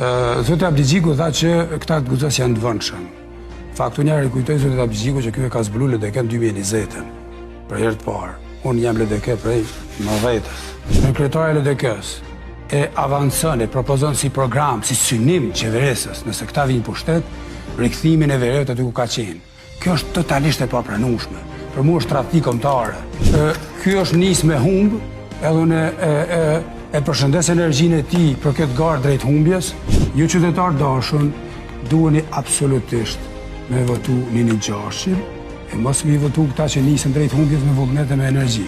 Zotë Abdigjiku tha që këta të guxos janë të vëndshëm. Faktu njerë i kujtoj Zotë Abdigjiku që kjo e ka zbulu LDK në 2020-ën. Për herë të parë. Unë jam LDK prej 90-ës. Në kryetari LDK-s e avancon, e propozon si program, si synim qeverisës, nëse këta vinë pushtet, rikthimin e verët aty ku ka qenë. Kjo është totalisht e papranueshme. Për mua është tradhti kombëtare. Ky është nis me humb, edhe unë e përshëndes energjinë e tij për këtë garë drejt humbjes. Ju qytetarë dashur, duheni absolutisht me votu Nini Gjashin, e mos me votu këta që nisën drejt humbjes me vullnet e me energji.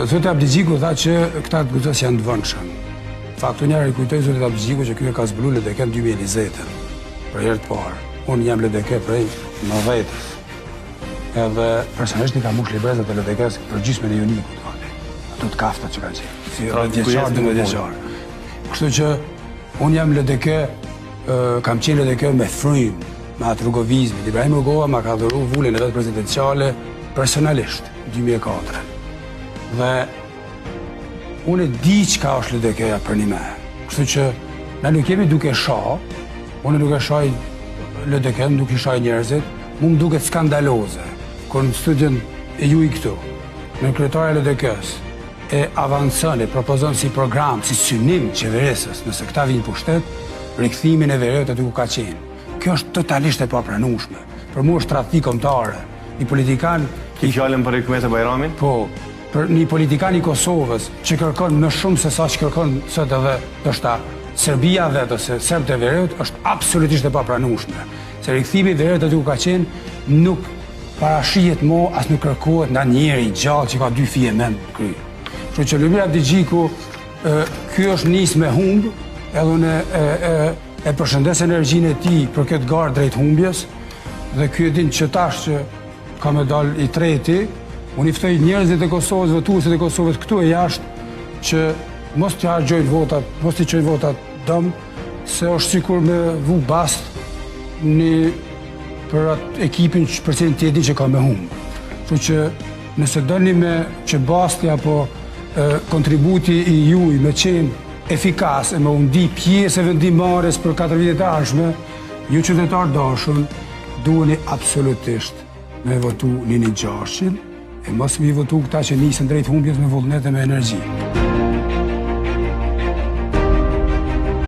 Zotë Abdigjiku tha që këta të guxos janë të vëndshëm. Faktu njerë i kujtoj Zotë Abdigjiku që kjo e ka zbulu LDK në 2020-ën. Për herë të parë. Unë jam LDK prej 90-ës. Edhe personalisht i ka mush librezat e LDK-s për gjysmën e Jonikut. Ato të kafta që kanë qenë. Si djeqarë, 12 djeqarë. Kështu që unë jam LDK, kam qenë LDK me frym, me atë rrugovizmi. Ibrahim Rugova ma ka dhuru vullin e vetë prezidenciale personalisht, 2004. Dhe unë e di çka është LDK-ja për një me. Kështu që na nuk jemi duke shoh, unë nuk e shoh LDK, nuk i shoh njerëzit, mu më duket skandaloze. Kur në studion e ju i këtu, në kryetari LDK-s, e avancon, e propozon si program, si synim qeverisës, nëse këta vinë pushtet, rikthimin e verët aty ku ka qenë. Kjo është totalisht e papranueshme. Për mua është tradhti kombëtare. Një politikan... Ki fjallën për Hikmet Bajramin? Po, për një politikan i Kosovës që kërkon më shumë se sa që kërkon sot edhe ndoshta Serbia vetë ose serbët e verët është absolutisht e papranueshme. Se rikthimi i verët aty ku ka qenë nuk parashihet mo, as nuk kërkohet nga njeri gjallë që ka 2 fije mend kry. Kështu që Lumir Abdigjiku, ky është nis me humb, edhe unë e përshëndes energjinë e tij për këtë garë drejt humbjes, dhe ky e din që tash që ka me dal i treti, unë i ftoj njerëzit e Kosovës, votuesit e Kosovës këtu e jashtë, që mos t'i harxojnë votat, mos t'i çojnë votat dëm, se është sikur me vu bast për atë ekipin për cilin ti e di që ka me humbë. Kështu që nëse doni me që basti apo kontributi i juj me qenë efikas e me undi pjesë e vendimares për 4 vitet e ardhshme, ju qytetarë dashur, duheni absolutisht me votu Nini Gjashin, e mos me votu këta që nisën drejt humbjes me vullnet e me energji.